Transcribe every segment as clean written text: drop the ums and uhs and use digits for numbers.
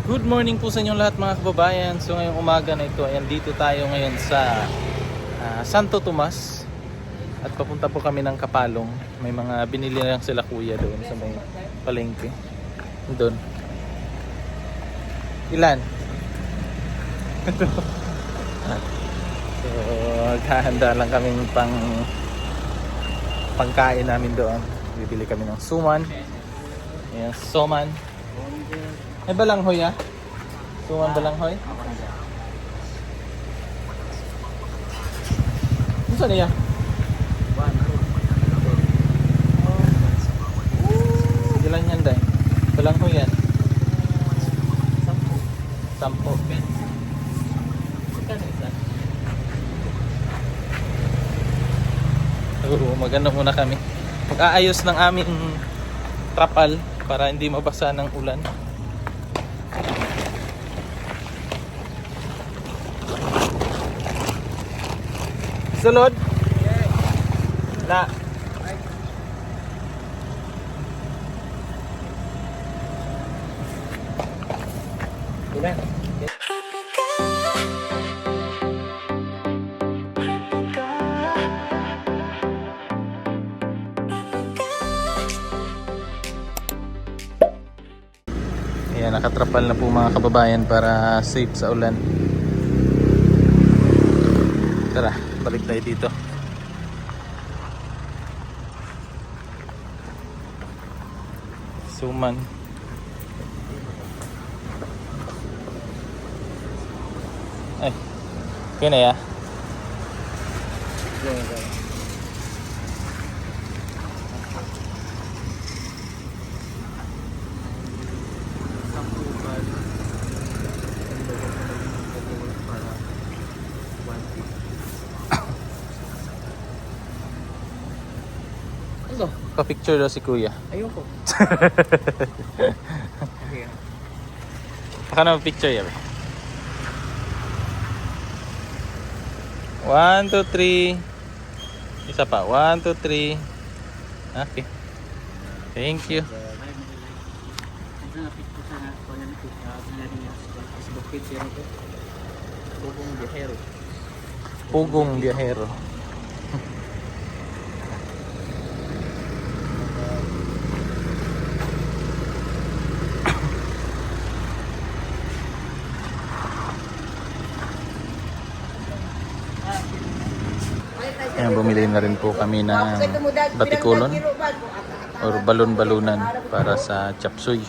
Good morning po sa inyong lahat mga kababayan. So ngayong umaga na ito, ayan dito tayo ngayon sa Santo Tomas. At papunta po kami ng Kapalong. May mga binili lang sila kuya doon sa may palengke. Doon. Ilan? So naghahanda lang kaming pangkain namin doon. Bibili kami ng suman. Ayan, soman. May balanghoy ah? Suman balanghoy? Ano saan niya? Ilan yan dahil? Balanghoy yan? 10. Oo, maganda muna kami. Mag-aayos ng aming trapal para hindi mabasa ng ulan. Sulod? Na. Ulan. Ayan, nakatrapal na po mga kababayan para safe sa ulan. Tara, balik tayo dito. Suman. Ay, kaya na ya. Ano? Pa-picture daw si kuya. Ayoko. Baka na picture yan. 1, 2, 3. Isa pa. 1, 2, 3. Okay. Thank you. Pugong biyahero. Ayan, bumili na rin po kami ng batikulon or balon-balunan para sa chapsuy.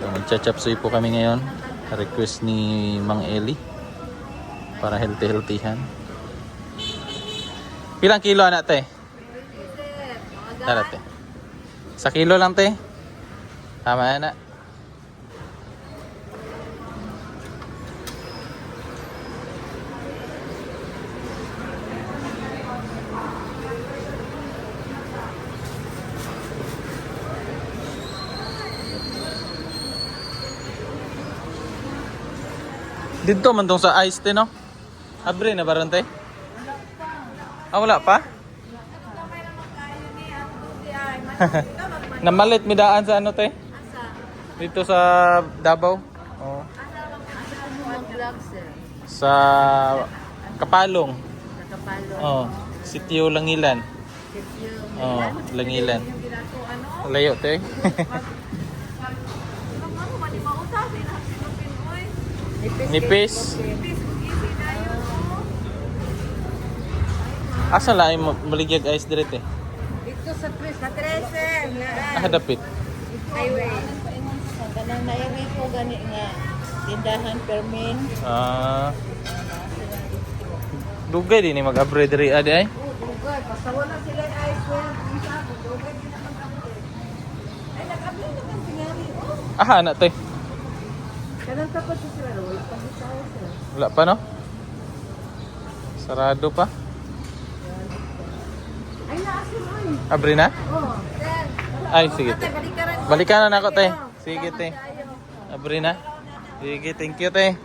So magcha-chapsuy po kami ngayon. Request ni Mang Eli para healthy-healthyhan. Pilang kilo anak te? Tara te. Sa kilo lang te? Tama na. Dito man tong sa ice te no? Abre na baron te? Ah, wala pa? Namalit mi daan sa ano te? Dito sa Davao. Oh. Sa Kapalong. Oh, Sitio Langilan. Oh, Langilan. Layo te. Nipis. Asa lain maligyag ice direct eh? Dito sa 13. Dapit. Highway. Ganang naiwi ko gani nga tindahan permin. Dugay din mag-abre diri adi ay. Dugay, basta wala sila ice cream, isa dugay din naman kami. Ay nag-abli naman tingali oh. Anak te. Kanang tapat sa sila, wala pa sa sila. Wala pa no? Sarado pa. Ay naasin oy. Abre na? Oh, sir. Ay sige te. Balikan na ako te. Sige te. Tayo. Abre na. Sige, thank you te.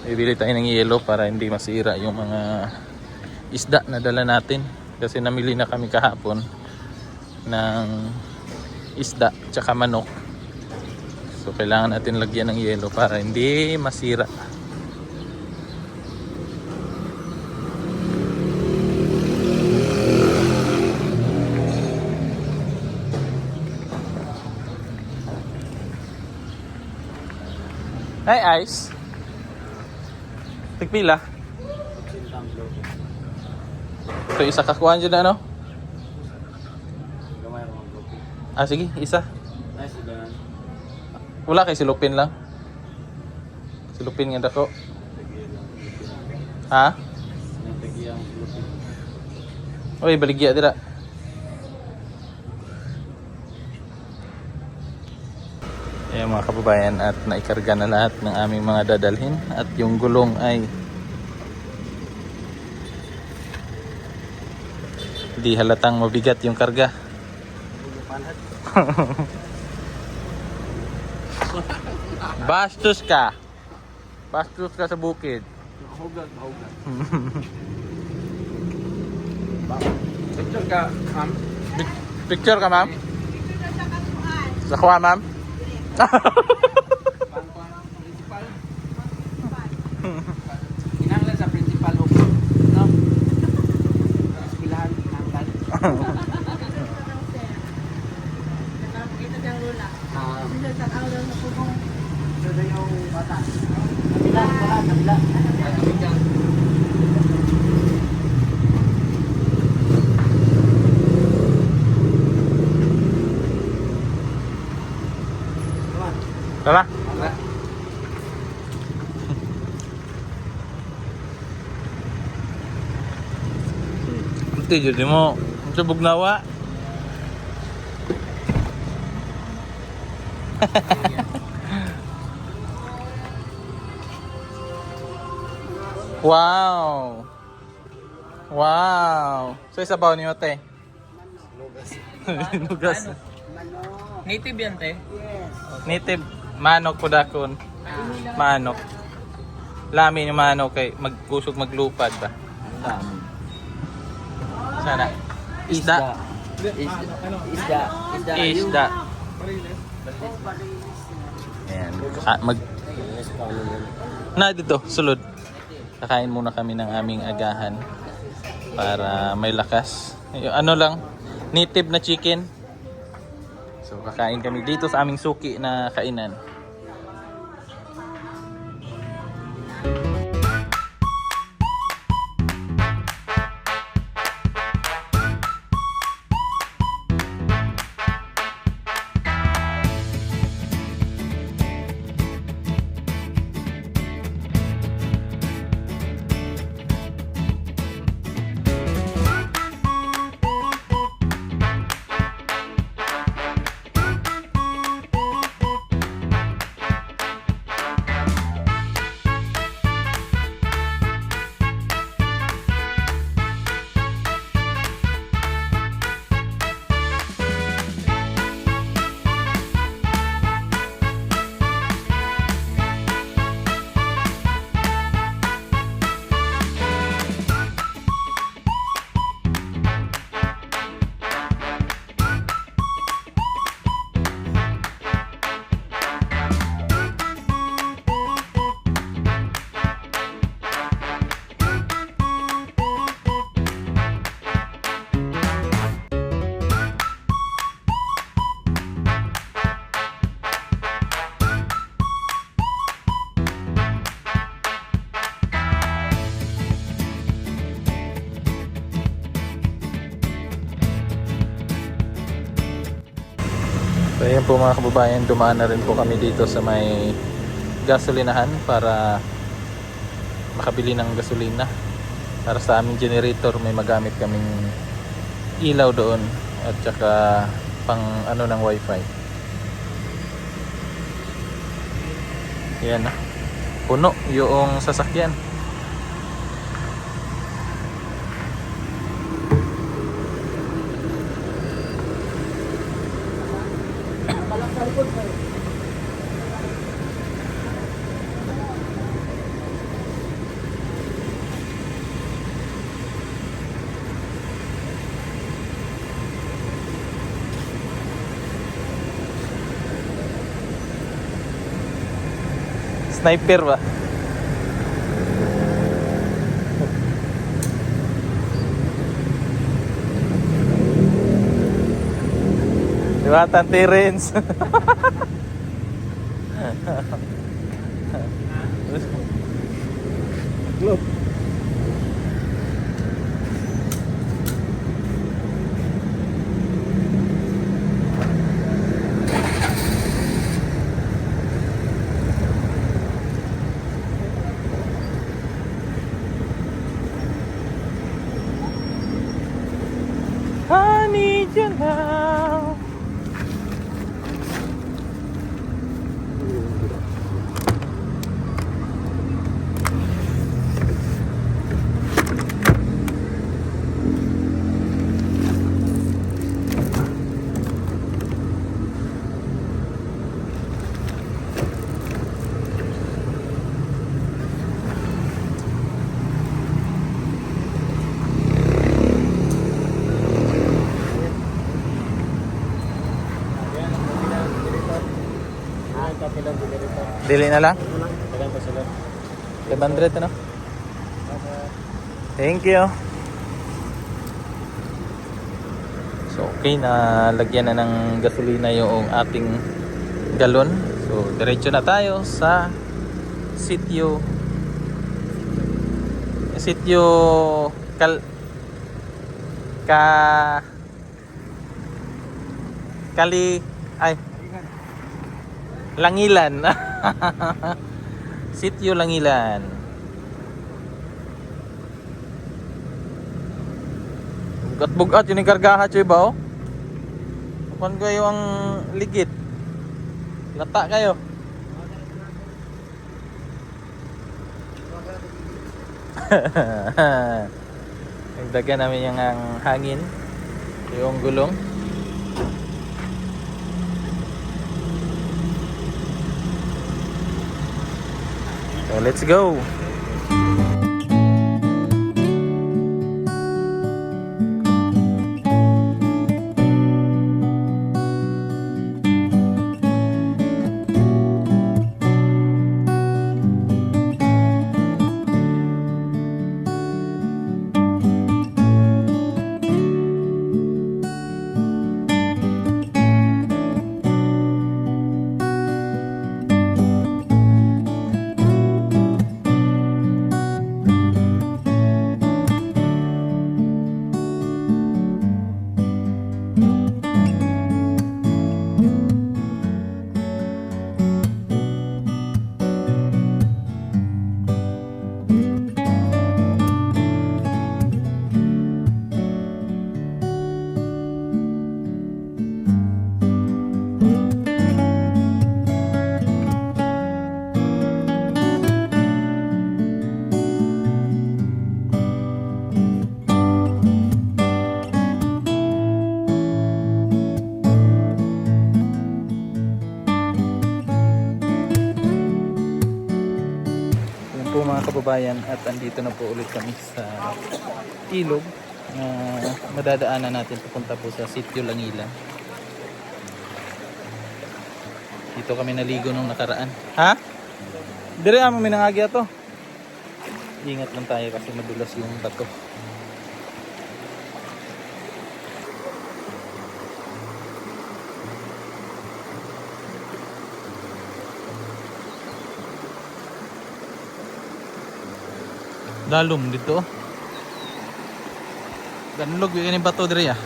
Bibili tayo ng yelo para hindi masira yung mga isda na dala natin. Kasi namili na kami kahapon ng isda tsaka manok. So kailangan natin lagyan ng yelo para hindi masira. Hey, ice. Tigpila. So isa kakuhaan dyan na, ano? Ah, sige, isa. Wala kay silupin lang. Silupin nga dako. Ha? Oy, baligya dira. Ayan mga kababayan, at naikarga na lahat ng aming mga dadalhin at yung gulong ay di halatang mabigat yung karga. Bastos ka. Bastos ka sa bukid. Mahugag. Picture ka, ma'am. Picture ka, ma'am? Sa kuha, ma'am? Principal. Kinanglan sa principal o no? Eskwelahan, kinanglan. Ito yung lula. Ah, Ito sa araw na pugong. ito na yung bata. Kabila. Tubig yan. Tara. Tara. Ito, jadi mo. Ito bugnawa. Wow. Wow. So isabaw niyo, te. Lugas. Native yan, te? Native manok po dakon. Manok. Lamin yung manok kay magkusog maglupad ba? Sana. Isda. Isda. Ayan. Na dito, sulod. Kakain muna kami ng aming agahan para may lakas. Ano lang, native na chicken. So kakain kami dito sa aming suki na kainan. So ayan po mga kababayan, dumaan na rin po kami dito sa may gasolinahan para makabili ng gasolina. Para sa aming generator may magamit kaming ilaw doon at saka pang ano ng wifi. Ayan na, puno yung sasakyan. Sniper ba? Diwatan Terence. Look. I need you now. Dili na lang. Salamat. 500 ano? Thank you. So okay na lagyan na ng gasolina yung ating galon. So diretso na tayo sa sitio Ka Kali ay Langilan. Sitio Langilan. Bugat-bugat yun yung kargaha choy ba oh? Kuan kayo ang ligid. Lata kayo. Nagdagan namin yung hangin. Yung gulong. So let's go. Po mga kababayan, at andito na po ulit kami sa ilog na madadaanan natin papunta po sa Sitio Langilan. Dito kami naligo nung nakaraan. Ha? Dire amo minangagi ato. Ingat lang tayo kasi madulas yung bato. Dalom dito. Ganlog yung bato dire ya.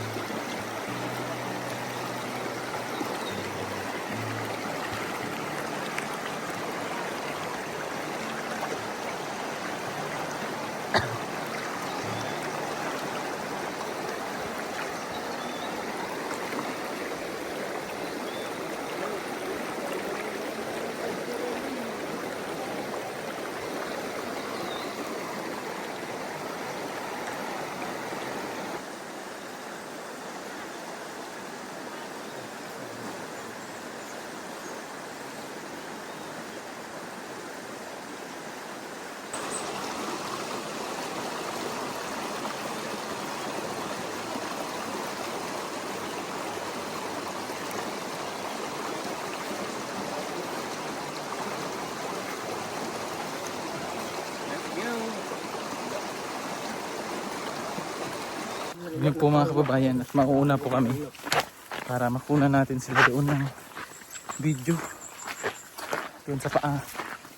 Yun po mga kababayan, at mauuna po kami para makuna natin sila doon ng video doon sa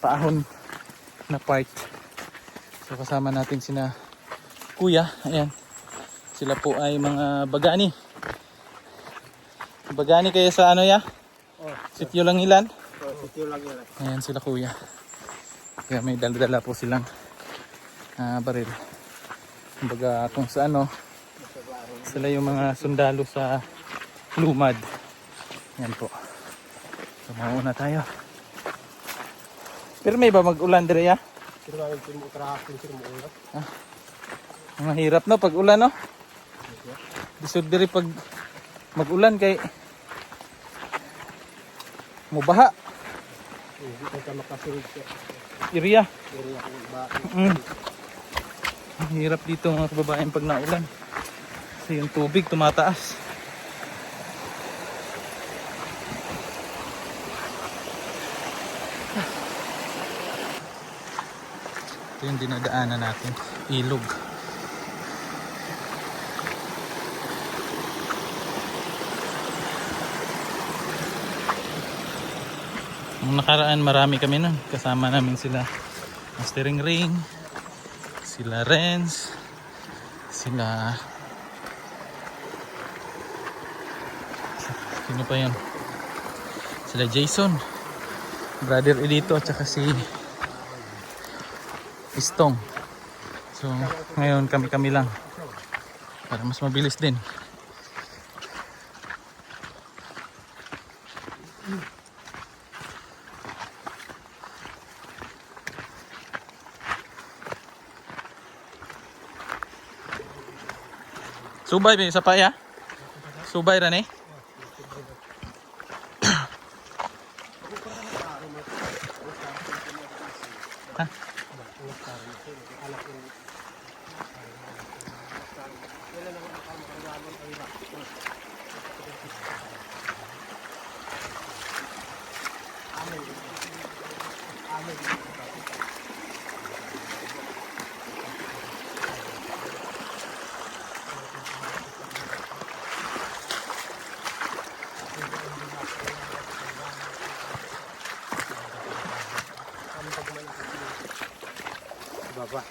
paahon na part. So kasama natin sina kuya, ayan, sila po ay mga bagani kayo sa ano ya? Sityo lang ilan? Sityo lang yan. Ayan sila kuya, kaya may dala-dala po silang baril. Kumbaga kung sa ano, sila yung mga sundalo sa lumad. Yan po. So mauna tayo. Pero may ba mag-ulan dire ya? Mahirap no pag ulan no? Disod dire pag mag-ulan kay mubaha. Hindi ka makasunod sa Iriya. area kung ba. Ang hirap dito mga kababayan pag naulan. Kasi yung tubig tumataas. Ito yung dinadaanan natin. Ilog. Nung nakaraan marami kami nun. Kasama namin sila Mastering Ring, sila Renz, sila sino pa yun? Sila Jason, Brother Elito at saka si Istong. So ngayon kami lang para mas mabilis din. Subay ba sa paya? Subay ra ni? Ha? Baba.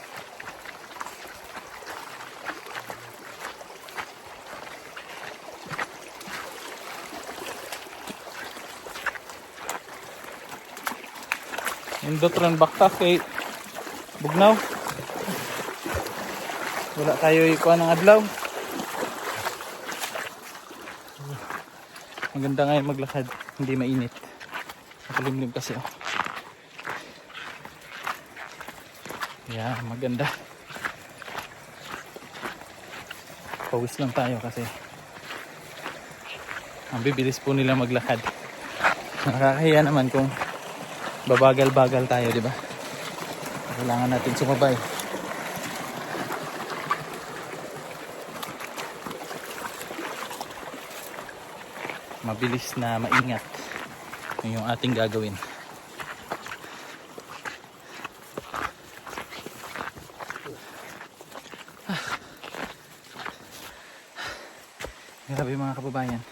Indot ron baktas kay bugnaw. Wala tayo ikuha ng adlaw. Maganda ngayon maglakad, hindi mainit. Nakalimlim kasi oh. Yeah, maganda. Pawis lang tayo kasi ang bibilis po nila maglakad. Nakakahiya naman kung babagal-bagal tayo, di ba? Kailangan natin sumabay. Mabilis na maingat yung ating gagawin. Grabe mga kababayan.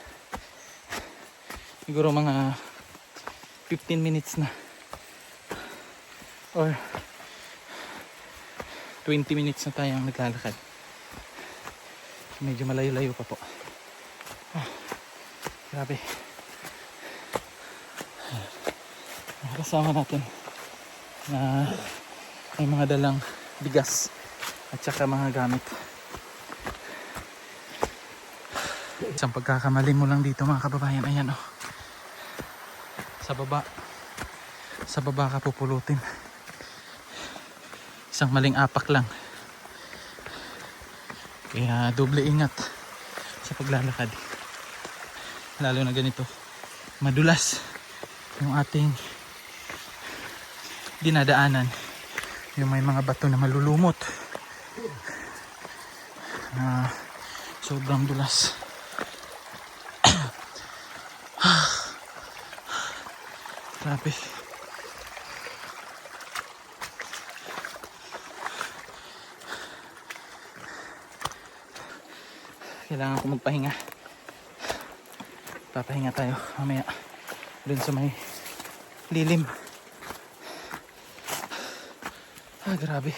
Siguro mga 15 minutes na or 20 minutes na tayong naglalakad. Medyo malayo-layo pa po. Grabe. Kasama natin na may mga dalang bigas at saka mga gamit. Isang pagkakamali mo lang dito mga kababayan. Ayan oh. Sa baba ka pupulutin. Isang maling apak lang. Kaya doble ingat sa paglalakad. Lalo na ganito. Madulas yung ating dinadaanan. Yung may mga bato na malulumot. Sobrang dulas. Grabe. Kailangan ko magpahinga. Papahinga tayo mamaya dun sa may lilim. Grabe.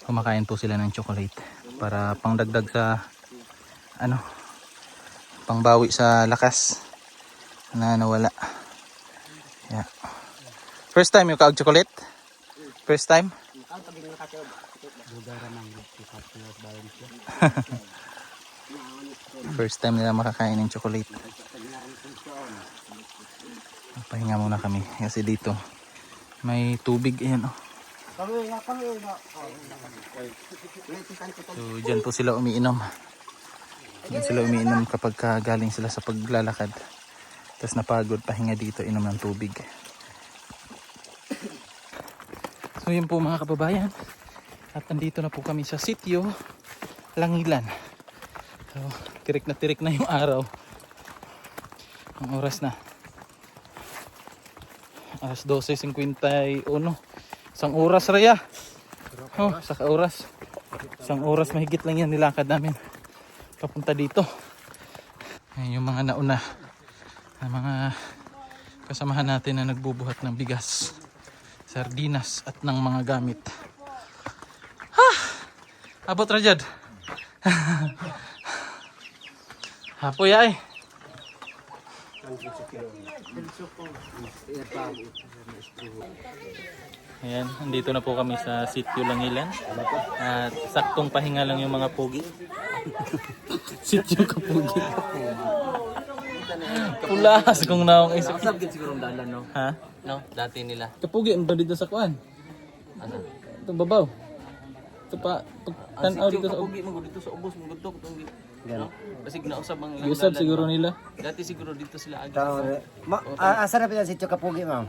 Kumakain po sila ng chocolate para pangdagdag sa ano, pangbawi sa lakas na nawala. Yeah. First time yung kaog chocolate? First time? First time nila makakain ng chocolate. Pahinga muna kami kasi dito may tubig. Ayan oh. So dyan po sila umiinom. Dyan sila umiinom kapag galing sila sa paglalakad. Tapos napagod, pahinga dito, inom ng tubig. So yun po mga kababayan. At nandito na po kami sa sitio Langilan. So tirik na yung araw. Ang oras na alas 12:51. Isang oras raya. Oh, saka oras. Isang oras mahigit lang yan nilakad namin papunta dito. Ayan yung mga nauna na mga kasamahan natin na nagbubuhat ng bigas, sardinas at ng mga gamit. Abot rajad. Hapoy ay. Ayan, andito na po kami sa sitio Langilan. At saktong pahinga lang yung mga pogi. Sitio Kapugi. Pulas kung naong isip. Kasab gid siguro dalan no. Ha? No, dati nila. Kapugi ang dito sa kuan. Ano? Ito babaw. Ito pa tanaw dito sa Kapugi mo dito sa ubos mo gudto kung gano. Basig na usab ang Usab siguro nila. Dati siguro dito sila agi. Asa na pala si Sitio Kapugi, ma'am?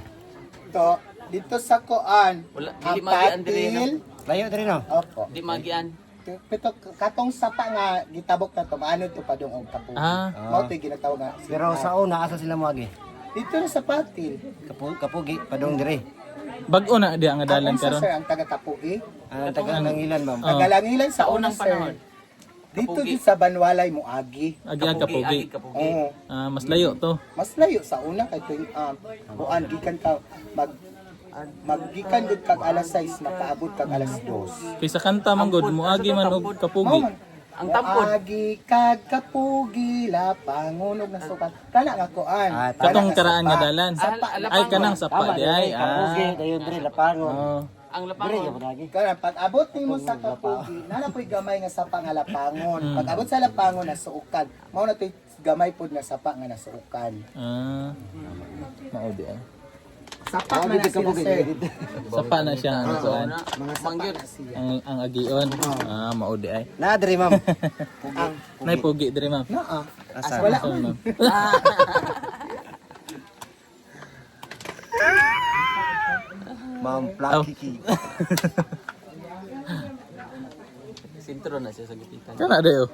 To, dito sa Koan, Wala ang dili magian dire no. patil, Layo din, no? opo. Di magian. Pito, katong sapa nga, gitabok na to, maano to pa doon ang kapugi. Ah. Mao to'y ginatawag nga. Pero sa una, asa sila mo agi? Dito na sa patil. Kapugi, padong dire. Bag-o na di ang adalan Ang sa karon. sir, ang taga Kapugi. Taga Langilan, ma'am. Oh. Tagalangilan sa Unang unang sir. panahon. Dito Kapugi. din sa Banwalay, Muagi. Agi Kapugi. Kapugi. Oo. Ah, mas layo to. Mas layo sa una kay tuwing buan gikan ka maggikan gud kag alas 6 makaabot kag alas 2. Kaysa kanta man god moagi man og Kapugi. Ang tampod. Agi kag Kapugi lapangon og nasukat. Kana nga kuan. Katong karaan nga dalan. Alapangon. Ay kanang sapa di ay. Kapugi, dayon dire, Lapangon. Oh. Ang Dire, lapangon. yung lagi. Kana pag abot nimo sa Kapugi, nana po'y gamay nga sapa nga lapangon. Pag abot sa lapangon nasuukan. Mao na to'y gamay pod nga sapa nga nasuukan. Ah. Mao di ay. Sapa man na sila sir. Sapa na siya ang kuan. Mga sapa Mangyod. na siya. Ang agion. Ah, mao di ay. Na, dire, ma'am. Nay pogi dire ma'am. Naa. Asa? Wala Asa, ma'am. Ma'am Plakiki. Sintro na siya sa gipitan. Kana dayo.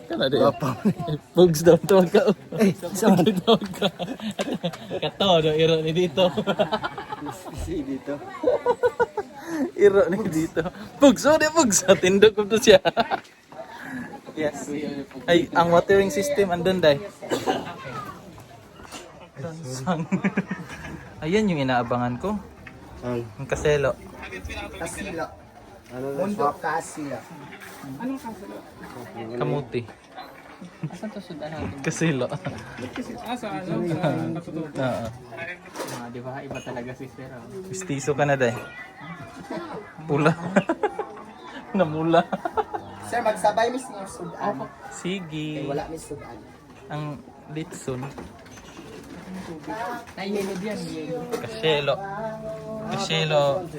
Kana dayo. Bugs daw to ka. Saan daw ka? Kato do iro ni dito. Si dito. Iro ni dito. Bugs, oh di bugs. Tindog ko to siya. Yes. Ay, ang watering system andun day. Ayan yung inaabangan ko. Ang kaselo. Kasila. Ano na? Mundo kasila. Kamuti. Asan to sudan natin? Kaselo. Oo. Di ba iba talaga si Sero? Pistiso ka na day. Pula. Namula. Sir, magsabay mis nga sudan. Sige. Wala mis sudan. Ang litson. Naililid yan. Kaselo. Kaselo.